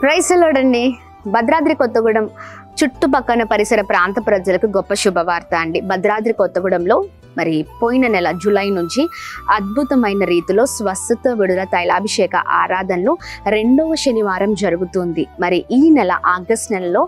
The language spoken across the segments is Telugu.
ప్రైజ్ ది లార్డ్ అండి. భద్రాద్రి కొత్తగూడెం చుట్టుపక్కల పరిసర ప్రాంత ప్రజలకు గొప్ప శుభవార్త అండి. భద్రాద్రి కొత్తగూడెంలో మరి పోయిన నెల జూలై నుంచి అద్భుతమైన రీతిలో స్వస్థత విడుదల తైలాభిషేక ఆరాధనలు 2వ శనివారం జరుగుతుంది. మరి ఈ నెల ఆగస్ట్ నెలలో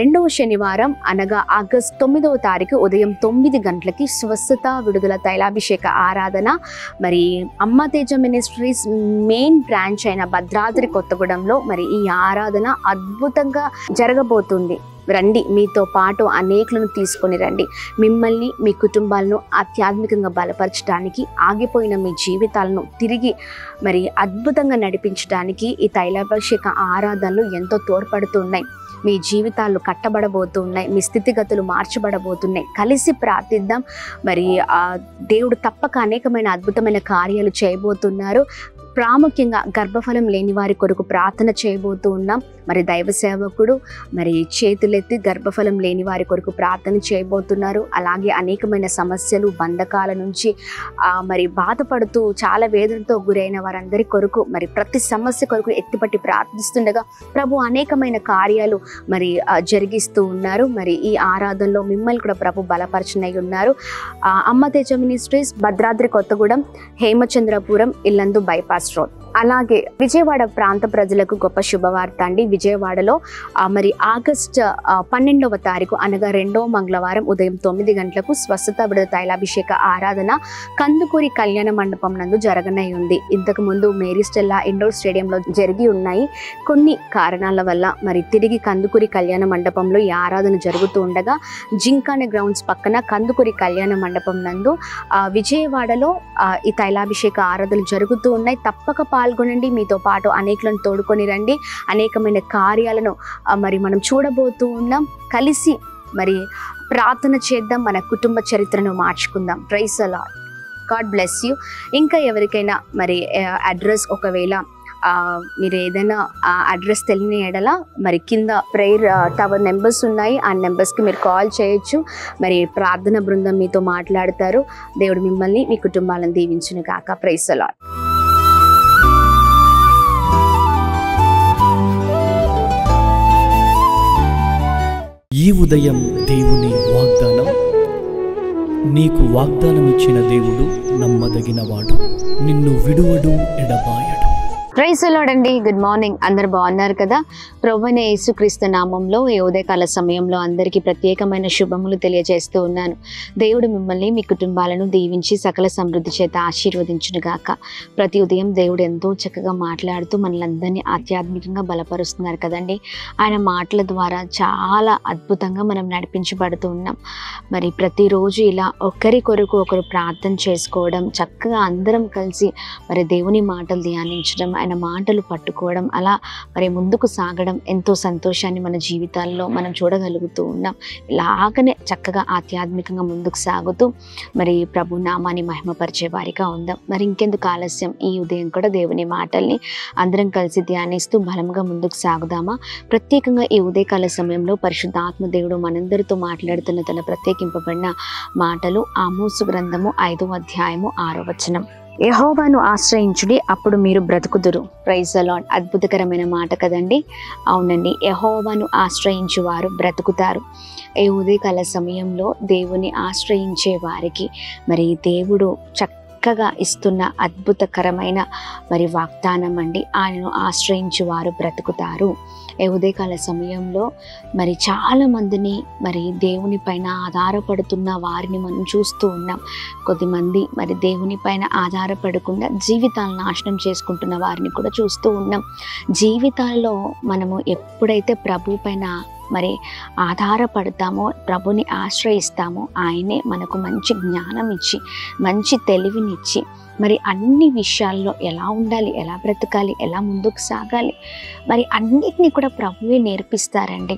2వ శనివారం అనగా ఆగస్ట్ 9వ తారీఖు ఉదయం 9 గంటలకి స్వస్థత విడుదల తైలాభిషేక ఆరాధన మరి అమ్మ తేజ మినిస్ట్రీస్ మెయిన్ బ్రాంచ్ అయిన భద్రాద్రి కొత్తగూడెంలో మరి ఈ ఆరాధన అద్భుతంగా జరగబోతుంది. రండి, మీతో పాటు అనేకులను తీసుకొని రండి. మిమ్మల్ని మీ కుటుంబాలను ఆధ్యాత్మికంగా బలపరచడానికి, ఆగిపోయిన మీ జీవితాలను తిరిగి మరి అద్భుతంగా నడిపించడానికి ఈ తైలాభిషేక ఆరాధనలు ఎంతో తోడ్పడుతున్నాయి. మీ జీవితాలు కట్టబడబోతున్నాయి, మీ స్థితిగతులు మార్చబడబోతున్నాయి. కలిసి ప్రార్థిద్దాం. మరి దేవుడు తప్పక అనేకమైన అద్భుతమైన కార్యాలు చేయబోతున్నారు. ప్రాముఖ్యంగా గర్భఫలం లేని వారి కొరకు ప్రార్థన చేయబోతూ ఉన్నాం. మరి దైవ సేవకుడు మరి చేతులెత్తి గర్భఫలం లేని వారి కొరకు ప్రార్థన చేయబోతున్నారు. అలాగే అనేకమైన సమస్యలు, బంధకాల నుంచి మరి బాధపడుతూ చాలా వేదనతో గురైన వారందరి కొరకు మరి ప్రతి సమస్య కొరకు ఎత్తిపట్టి ప్రార్థిస్తుండగా ప్రభు అనేకమైన కార్యాలు మరి జరిగిస్తూ ఉన్నారు. మరి ఈ ఆరాధనలో మిమ్మల్ని కూడా ప్రభు బలపరచనై ఉన్నారు. అమ్మ Teja ministries, Bhadradri Kothagudem, Hemachandrapuram, Yellandu bypass road. అలాగే విజయవాడ ప్రాంత ప్రజలకు గొప్ప శుభవార్త అండి. విజయవాడలో మరి ఆగస్ట్ 12వ తారీఖు అనగా 2వ మంగళవారం ఉదయం 9 గంటలకు స్వస్థత విడుదల తైలాభిషేక ఆరాధన కందుకూరి కళ్యాణ మండపం నందు జరగనై ఉంది. ఇంతకు ముందు మేరీ స్టెల్లా ఇండోర్ స్టేడియంలో జరిగి ఉన్నాయి. కొన్ని కారణాల వల్ల మరి తిరిగి కందుకూరి కళ్యాణ మండపంలో ఈ ఆరాధన జరుగుతూ ఉండగా జింకానే గ్రౌండ్స్ పక్కన కందుకూరి కళ్యాణ మండపం నందు విజయవాడలో ఈ తైలాభిషేక ఆరాధనలు జరుగుతూ ఉన్నాయి. తప్పక పాల్గొనండి. మీతో పాటు అనేకులను తోడుకొని రండి. అనేకమైన కార్యాలను మరి మనం చూడబోతూ ఉన్నాం. కలిసి మరి ప్రార్థన చేద్దాం. మన కుటుంబ చరిత్రను మార్చుకుందాం. Praise the Lord. God bless you. ఇంకా ఎవరికైనా మరి అడ్రస్ ఒకవేళ మీరు ఏదైనా అడ్రస్ తెలియని ఎడల మరి కింద ప్రేయర్ టవర్ నెంబర్స్ ఉన్నాయి. ఆ నెంబర్స్కి మీరు కాల్ చేయొచ్చు. మరి ప్రార్థన బృందం మీతో మాట్లాడతారు. దేవుడు మిమ్మల్ని, మీ కుటుంబాలను దీవించును గాక. Praise the Lord. ఈ ఉదయం దేవుని వాగ్దానం. నీకు వాగ్దానం ఇచ్చిన దేవుడు నమ్మదగినవాడు, నిన్ను విడువడు, ఎడబాయడు. ప్రైజ్ ది లార్డ్ అండి. Good morning. అందరు బాగున్నారు కదా? ప్రభువైన యేసుక్రీస్తు నామంలో ఈ ఉదయకాల సమయంలో అందరికీ ప్రత్యేకమైన శుభములు తెలియజేస్తూ ఉన్నాను. దేవుడు మిమ్మల్ని, మీ కుటుంబాలను దీవించి సకల సమృద్ధి చేత ఆశీర్వదించును గాక. ప్రతి ఉదయం దేవుడు ఎంతో చక్కగా మాట్లాడుతూ మనలందరినీ ఆధ్యాత్మికంగా బలపరుస్తున్నారు కదండి. ఆయన మాటల ద్వారా చాలా అద్భుతంగా మనం నడిపించబడుతూ ఉన్నాం. మరి ప్రతిరోజు ఇలా ఒకరి కొరకు ఒకరు ప్రార్థన చేసుకోవడం, చక్కగా అందరం కలిసి మరి దేవుని మాటలు ధ్యానించడం, ఆయన మాటలు పట్టుకోవడం, అలా మరి ముందుకు సాగడం ఎంతో సంతోషాన్ని మన జీవితాల్లో మనం చూడగలుగుతూ ఉన్నాం. ఇలాగనే చక్కగా ఆధ్యాత్మికంగా ముందుకు సాగుతూ మరి ప్రభు నామాన్ని మహిమపరిచే వారిగా ఉందాం. మరి ఇంకెందుకు ఆలస్యం, ఈ ఉదయం కూడా దేవుని మాటల్ని అందరం కలిసి ధ్యానిస్తూ బలంగా ముందుకు సాగుదామా? ప్రత్యేకంగా ఈ ఉదయకాల సమయంలో పరిశుద్ధాత్మ దేవుడు మనందరితో మాట్లాడుతున్న తన ప్రత్యేకింపబడిన మాటలు ఆమోసు గ్రంథము 5వ అధ్యాయము 6వ వచనం. యెహోవాను ఆశ్రయించుడి, అప్పుడు మీరు బ్రతుకుదురు. Praise the Lord. అద్భుతకరమైన మాట కదండి. అవునండి, యెహోవాను ఆశ్రయించు వారు బ్రతుకుతారు. ఈ ఉదయకాల సమయంలో దేవుని ఆశ్రయించే వారికి మరి దేవుడు చక్కగా ఇస్తున్న అద్భుతకరమైన మరి వాగ్దానం అండి. ఆయనను ఆశ్రయించు వారు బ్రతుకుతారు. ఈ ఉదయకాల సమయంలో మరి చాలామందిని మరి దేవుని పైన ఆధారపడుతున్న వారిని మనం చూస్తూ ఉన్నాం. కొద్దిమంది మరి దేవుని పైన ఆధారపడకుండా జీవితాలను నాశనం చేసుకుంటున్న వారిని కూడా చూస్తూ ఉన్నాం. జీవితాల్లో మనము ఎప్పుడైతే ప్రభు పైన మరి ఆధారపడతామో, ప్రభుని ఆశ్రయిస్తామో, ఆయనే మనకు మంచి జ్ఞానం ఇచ్చి, మంచి తెలివినిచ్చి మరి అన్ని విషయాల్లో ఎలా ఉండాలి, ఎలా బ్రతకాలి, ఎలా ముందుకు సాగాలి మరి అన్నిటినీ కూడా ప్రభువే నేర్పిస్తారండి.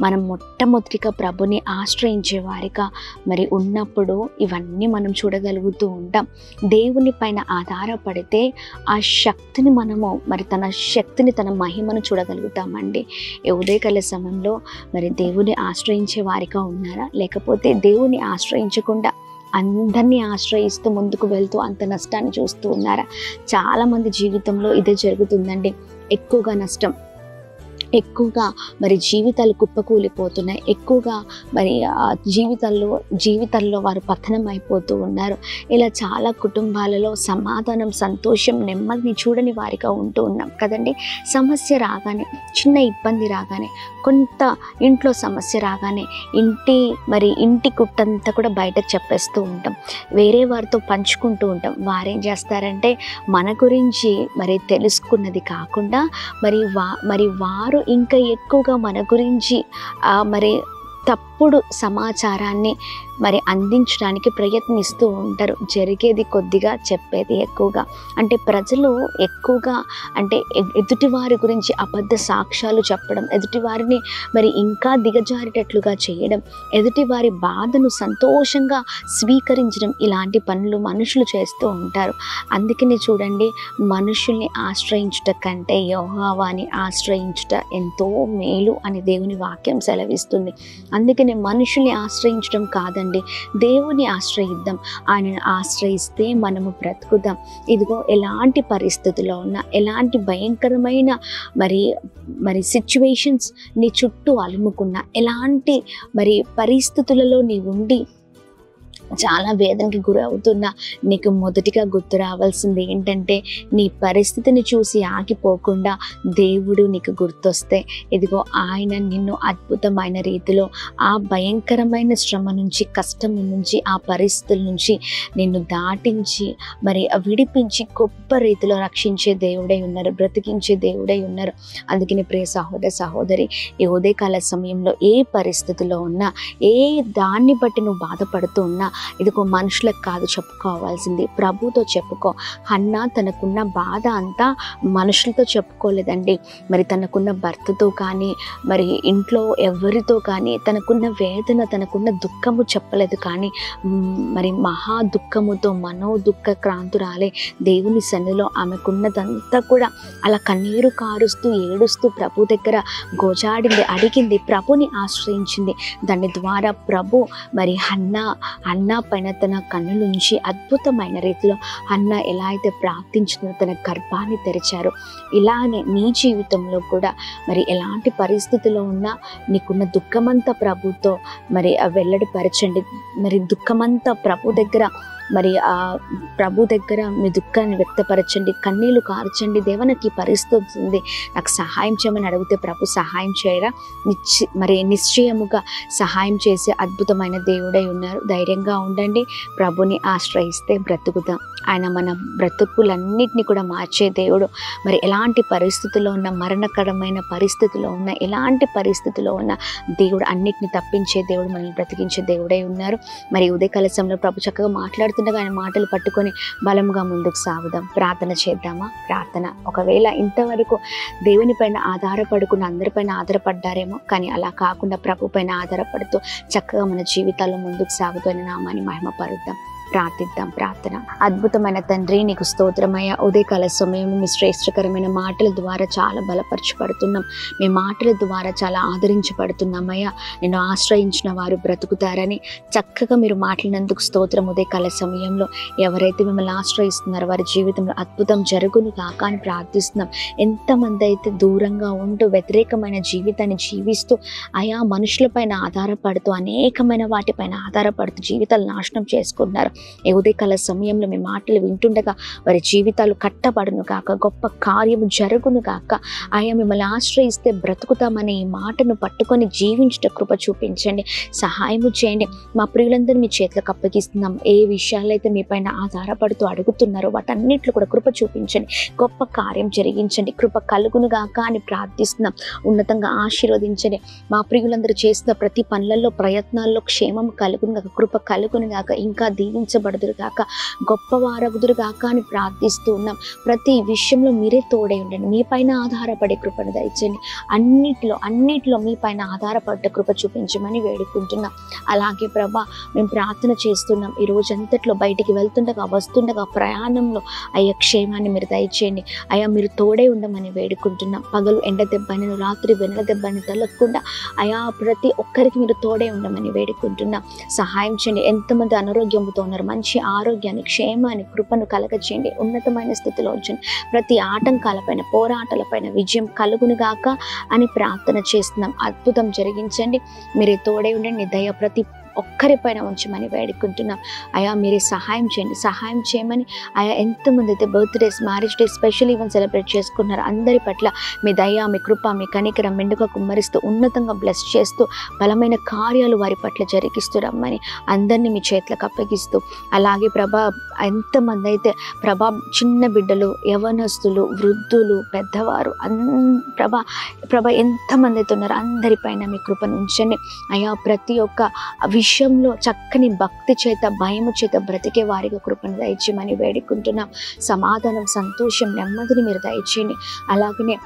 మనం మొట్టమొదటిగా ప్రభుని ఆశ్రయించే వారిగా మరి ఉన్నప్పుడు ఇవన్నీ మనం చూడగలుగుతూ ఉంటాం. దేవుని పైన ఆధారపడితే ఆ శక్తిని మనము మరి తన శక్తిని, తన మహిమను చూడగలుగుతామండి. ఈ ఉదయకాల సమయంలో మరి దేవుని ఆశ్రయించే వారిగా ఉన్నారా? లేకపోతే దేవుని ఆశ్రయించకుండా అందరినీ ఆశ్రయిస్తూ ముందుకు వెళ్తూ అంత నష్టాన్ని చూస్తూ ఉన్నారా? చాలామంది జీవితంలో ఇదే జరుగుతుందండి. ఎక్కువగా నష్టం, ఎక్కువగా మరి జీవితాలు కుప్పకూలిపోతున్నాయి. ఎక్కువగా మరి జీవితాల్లో వారు పతనం అయిపోతూ ఉన్నారు. ఇలా చాలా కుటుంబాలలో సమాధానం, సంతోషం, నెమ్మదిని చూడని వారిగా ఉంటూ ఉన్నాం కదండి. సమస్య రాగానే, చిన్న ఇబ్బంది రాగానే, కొంత ఇంట్లో సమస్య రాగానే ఇంటి కుట్టంతా కూడా బయటకు చెప్పేస్తూ ఉంటాం, వేరే వారితో పంచుకుంటూ ఉంటాం. వారేం చేస్తారంటే మన గురించి మరి తెలుసుకున్నది కాకుండా మరి వారు ఇంకా ఎక్కువగా మన గురించి మరి తప్పుడు సమాచారాన్ని మరి అందించడానికి ప్రయత్నిస్తూ ఉంటారు. జరిగేది కొద్దిగా, చెప్పేది ఎక్కువగా. అంటే ప్రజలు ఎక్కువగా ఎదుటివారి గురించి అబద్ధ సాక్ష్యాలు చెప్పడం, ఎదుటివారిని మరి ఇంకా దిగజారేటట్లుగా చేయడం, ఎదుటివారి బాధను సంతోషంగా స్వీకరించడం, ఇలాంటి పనులు మనుషులు చేస్తూ ఉంటారు. అందుకని చూడండి, మనుషుల్ని ఆశ్రయించుట కంటే యెహోవాని ఆశ్రయించుట ఎంతో మేలు అని దేవుని వాక్యం సెలవిస్తుంది. అందుకని మనుషుల్ని ఆశ్రయించడం కాదండి, దేవుని ఆశ్రయిద్దాం. ఆయనను ఆశ్రయిస్తే మనము బ్రతుకుదాం. ఇదిగో ఎలాంటి పరిస్థితుల్లో ఉన్నా, ఎలాంటి భయంకరమైన మరి సిచ్యువేషన్స్ నీ చుట్టూ అలుముకున్నా, ఎలాంటి మరి పరిస్థితులలో నీ ఉండి చాలా వేదనకి గురి అవుతున్నా, నీకు మొదటిగా గుర్తు రావాల్సింది ఏంటంటే, నీ పరిస్థితిని చూసి ఆగిపోకుండా దేవుడు నీకు గుర్తొస్తే, ఇదిగో ఆయన నిన్ను అద్భుతమైన రీతిలో ఆ భయంకరమైన శ్రమ నుంచి, కష్టం నుంచి, ఆ పరిస్థితుల నుంచి నిన్ను దాటించి మరి విడిపించి గొప్ప రీతిలో రక్షించే దేవుడై ఉన్నారు, బ్రతికించే దేవుడై ఉన్నారు. అందుకని ప్రియ సహోదర సహోదరి, ఈ ఉదయకాల సమయంలో ఏ పరిస్థితిలో ఉన్నా, ఏ దాన్ని బట్టి నువ్వు బాధపడుతూ ఉన్నా, ఇదిగో మనుషులకు కాదు చెప్పుకోవాల్సింది, ప్రభుతో చెప్పుకో. హన్నా తనకున్న బాధ అంతా మనుషులతో చెప్పుకోలేదండి. మరి తనకున్న భర్తతో కానీ, మరి ఇంట్లో ఎవరితో కానీ తనకున్న వేదన, తనకున్న దుఃఖము చెప్పలేదు. కానీ మరి మహా దుఃఖముతో మనోదుఃఖ క్రాంతురాలే దేవుని సన్నిధిలో ఆమెకున్నదంతా కూడా అలా కన్నీరు కారుస్తూ ఏడుస్తూ ప్రభు దగ్గర గోజాడింది, అడిగింది, ప్రభుని ఆశ్రయించింది. దాని ద్వారా ప్రభు మరి హన్నా పైన తన కన్నులుంచి అద్భుతమైన రీతిలో హన్నా ఎలా అయితే ప్రార్థించిందో తన గర్భాన్ని తెరిచారు. ఇలానే నీ జీవితంలో కూడా మరి ఎలాంటి పరిస్థితిలో ఉన్నా నీకున్న దుఃఖమంతా ప్రభుతో మరి వెల్లడిపరచండి. మరి దుఃఖమంతా ప్రభు దగ్గర మీ దుఃఖాన్ని వ్యక్తపరచండి, కన్నీళ్లు కార్చండి. దేవనకి పరిస్థితి ఉంది, నాకు సహాయం చేయమని అడిగితే ప్రభు సహాయం చేయరా? నిశ్చయముగా సహాయం చేసే అద్భుతమైన దేవుడై ఉన్నారు. ధైర్యంగా ఉండండి, ప్రభుని ఆశ్రయిస్తే బ్రతుకుదాం. ఆయన మన బ్రతుకులన్నిటిని కూడా మార్చే దేవుడు. మరి ఎలాంటి పరిస్థితుల్లో ఉన్న, మరణకరమైన పరిస్థితిలో ఉన్న, ఎలాంటి పరిస్థితిలో ఉన్న దేవుడు అన్నిటిని తప్పించే దేవుడు, మనల్ని బ్రతికించే దేవుడై ఉన్నారు. మరి ఉదయకాల సమయంలో ప్రభు చక్కగా మాట్లాడుతుండగా ఆయన మాటలు పట్టుకొని బలంగా ముందుకు సాగుదాం. ప్రార్థన చేద్దామా? ప్రార్థన. ఒకవేళ ఇంతవరకు దేవుని పైన ఆధారపడుకున్న అందరిపైన ఆధారపడ్డారేమో, కానీ అలా కాకుండా ప్రభు పైన ఆధారపడుతూ చక్కగా మన జీవితాల్లో ముందుకు సాగుతూ ఆయన నామాన్ని మహిమపరుద్దాం. ప్రార్థిద్దాం. ప్రార్థన. అద్భుతమైన తండ్రి, నీకు స్తోత్రమయ్య. ఉదయకాల సమయంలో మీ శ్రేష్టకరమైన మాటల ద్వారా చాలా బలపరచబడుతున్నాం, మీ మాటల ద్వారా చాలా ఆదరించబడుతున్నామయ్యా. నేను ఆశ్రయించిన వారు బ్రతుకుతారని చక్కగా మీరు మాట్లాడినందుకు స్తోత్రం. ఉదయకాల సమయంలో ఎవరైతే మిమ్మల్ని ఆశ్రయిస్తున్నారో వారి జీవితంలో అద్భుతం జరుగును కాక అని ప్రార్థిస్తున్నాం. ఎంతమంది అయితే దూరంగా ఉంటూ వ్యతిరేకమైన జీవితాన్ని జీవిస్తూ ఆయా మనుషులపైన ఆధారపడుతూ అనేకమైన వాటిపైన ఆధారపడుతూ జీవితాలు నాశనం చేసుకుంటున్నారు. ఈ ఉదయకాల సమయంలో మీ మాటలు వింటుండగా వారి జీవితాలు కట్టబడును కాక, గొప్ప కార్యము జరుగును కాక. ఆయా మిమ్మల్ని ఆశ్రయిస్తే బ్రతుకుతామనే ఈ మాటను పట్టుకొని జీవించుట కృప చూపించండి, సహాయము చేయండి. మా ప్రియులందరూ మీ చేతులకు అప్పగిస్తున్నాం. ఏ విషయాలైతే మీ పైన ఆధారపడుతూ అడుగుతున్నారో వాటన్నిటిలో కూడా కృప చూపించండి, గొప్ప కార్యం జరిగించండి, కృప కలుగును గాక అని ప్రార్థిస్తున్నాం. ఉన్నతంగా ఆశీర్వదించండి. మా ప్రియులందరూ చేస్తున్న ప్రతి పనులలో, ప్రయత్నాల్లో క్షేమం కలుగును గాక, కృప కలుగును గాక, ఇంకా దీవించబడుదురు గాక, గొప్పవారగుదురు గాక అని ప్రార్థిస్తూ ఉన్నాం. ప్రతి విషయంలో మీరే తోడై ఉండండి, మీ పైన ఆధారపడే కృపను దయచేయండి. అన్నిటిలో మీ పైన ఆధారపడ్డ కృప చూపించమని వేడుకుంటున్నాం. అలాగే ప్రభా, మేము ప్రార్థన చేస్తున్నాం. ఈ రోజంతట్లో బయటికి వెళ్తుండగా, వస్తుండగా, ప్రయాణంలో అయ్యా క్షేమాన్ని మీరు దయచేయండి. అయ్యా మీరు తోడై ఉండమని వేడుకుంటున్నాం. పగలు ఎండ దెబ్బను, రాత్రి వెన్నెల దెబ్బని తలగకుండా అయా ప్రతి ఒక్కరికి మీరు తోడే ఉండమని వేడుకుంటున్నాం. సహాయం చేయండి. ఎంతమంది అనారోగ్యంతో ఉన్నారో వారు మంచి ఆరోగ్యాన్ని, క్షేమాన్ని, కృపను కలగచేయండి. ఉన్నతమైన స్థితిలో ఉంచండి. ప్రతి ఆటంకాలపైన, పోరాటాలపైన విజయం కలుగును గాక అని ప్రార్థన చేస్తున్నాం. అద్భుతం జరిగించండి. మీరే తోడై ఉండండి. నీ దయ ప్రతి ఒక్కరిపైన ఉంచమని వేడుకుంటున్నాం. అయా మీరే సహాయం చేయండి. సహాయం చేయమని అయా ఎంతమంది అయితే birthdays, marriage days, special event celebrate చేసుకున్నారు అందరి పట్ల మీ దయ, మీ కృప, మీ కనికరం మెండుగా కుమ్మరిస్తూ ఉన్నతంగా బ్లెస్ చేస్తూ బలమైన కార్యాలు వారి పట్ల జరిగిస్తూ రమ్మని అందరినీ మీ చేతులకు అప్పగిస్తూ, అలాగే ప్రభా ఎంతమంది అయితే ప్రభా చిన్న బిడ్డలు, యవనస్తులు, వృద్ధులు, పెద్దవారు ప్రభా ఎంతమంది అయితే ఉన్నారో అందరిపైన మీ కృపను ఉంచండి. అయా ప్రతి ఒక్క విషయంలో చక్కని భక్తి చేత, భయము చేత బ్రతికే వారికి కృపను దయచేయమని వేడుకుంటున్నాం. సమాధానం, సంతోషం, నెమ్మదిని మీరు దయచేయండి. అలాగనే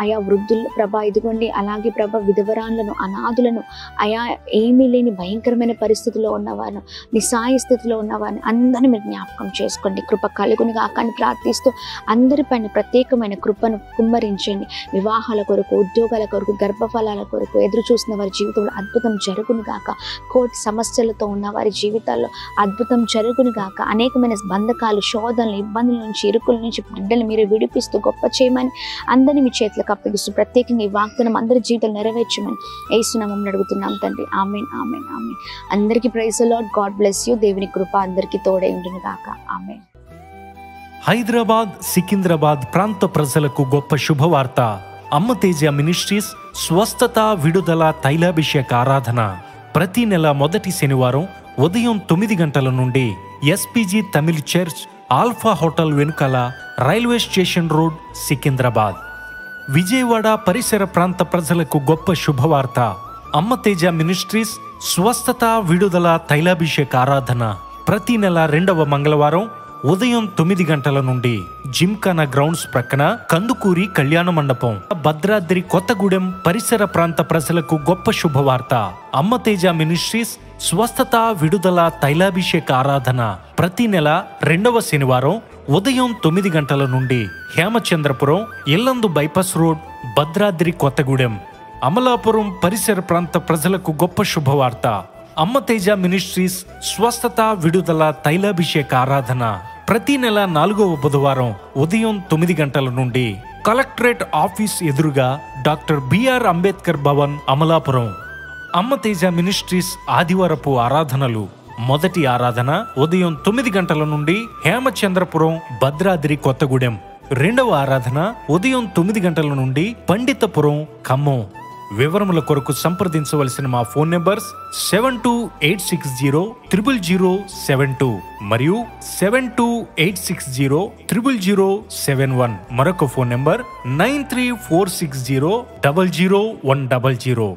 అయా వృద్ధులు ప్రభా ఇదిగోండి, అలాగే ప్రభా విధవరాలను, అనాథులను, అయా ఏమీ లేని భయంకరమైన పరిస్థితిలో ఉన్నవారు, నిస్సాయ స్థితిలో ఉన్నవారిని అందరినీ మీరు జ్ఞాపకం చేసుకోండి. కృప కలుగును గాక అని ప్రార్థిస్తూ అందరిపైన ప్రత్యేకమైన కృపను కుమ్మరించండి. వివాహాల కొరకు, ఉద్యోగాల కొరకు, గర్భఫలాల కొరకు ఎదురు చూసిన వారి జీవితంలో అద్భుతం జరుగును గాక. కోటి సమస్యలతో ఉన్న వారి జీవితాల్లో అద్భుతం జరుగును గాక. అనేకమైన బంధకాలు, శోధనలు, ఇబ్బందుల నుంచి, ఇరుకుల నుంచి బిడ్డలు మీరు విడిపిస్తూ గొప్ప చేయమని అందరినీ చేతులకు అప్పగిస్తూ ప్రత్యేకంగా ఈ వాగ్దానం అందరి జీవితాలు నెరవేర్చమని యేసు నామమున అడుగుతున్నాం తండ్రి. ఆమేన్, ఆమేన్, ఆమేన్. అందరికీ praise the Lord. God bless you. దేవుని కృప అందరికీ తోడై ఉండును గాక. ఆమేన్. హైదరాబాద్, సికింద్రాబాద్ ప్రాంత ప్రజలకు గొప్ప శుభవార్త. అమ్మ తేజ మినిస్ట్రీస్ స్వస్థత, విడుదల, తైలాభిషేక ఆరాధన ప్రతి నెల మొదటి శనివారం ఉదయం 9 గంటల నుండి SPG Tamil church, Alpha hotel వెనుకల, railway station road, Secunderabad. Vijayawada పరిసర ప్రాంత ప్రజలకు గొప్ప శుభవార్త. అమ్మ తేజ మినిస్ట్రీస్ స్వస్థత, విడుదల, తైలాభిషేక ఆరాధన ప్రతి నెల 2వ మంగళవారం ఉదయం 9 గంటల నుండి జిమ్ఖానా గ్రౌండ్స్ ప్రక్కన కందుకూరి కళ్యాణ మండపం, భద్రాద్రి కొత్తగూడెం పరిసర ప్రాంత ప్రజలకు గొప్ప శుభవార్త. అమ్మ తేజ మినిస్ట్రీస్ స్వస్థత, విడుదల, తైలాభిషేక ఆరాధన ప్రతి నెల 2వ శనివారం ఉదయం 9 గంటల నుండి హేమచంద్రపురం, ఇల్లందు బైపాస్ రోడ్, భద్రాద్రి కొత్తగూడెం, అమలాపురం పరిసర ప్రాంత ప్రజలకు గొప్ప శుభవార్త. అమ్మ తేజ మినిస్ట్రీస్ స్వస్థత, విడుదల, తైలాభిషేక ఆరాధన ప్రతి నెల 4వ బుధవారం ఉదయం 9 గంటల నుండి కలెక్టరేట్ ఆఫీస్ ఎదురుగా డాక్టర్ బిఆర్ అంబేద్కర్ భవన్, అమలాపురం. అమ్మ తేజ మినిస్ట్రీస్ ఆదివారపు ఆరాధనలు. మొదటి ఆరాధన ఉదయం 9 గంటల నుండి హేమచంద్రపురం, భద్రాద్రి కొత్తగూడెం. 2వ ఆరాధన ఉదయం 9 గంటల నుండి పండితపురం, ఖమ్మం. వివరముల కొరకు సంప్రదించవలసిన మా ఫోన్ నెంబర్స్ 7286000072 మరియు 7286000071. మరొక ఫోన్ నెంబర్ 9346000100.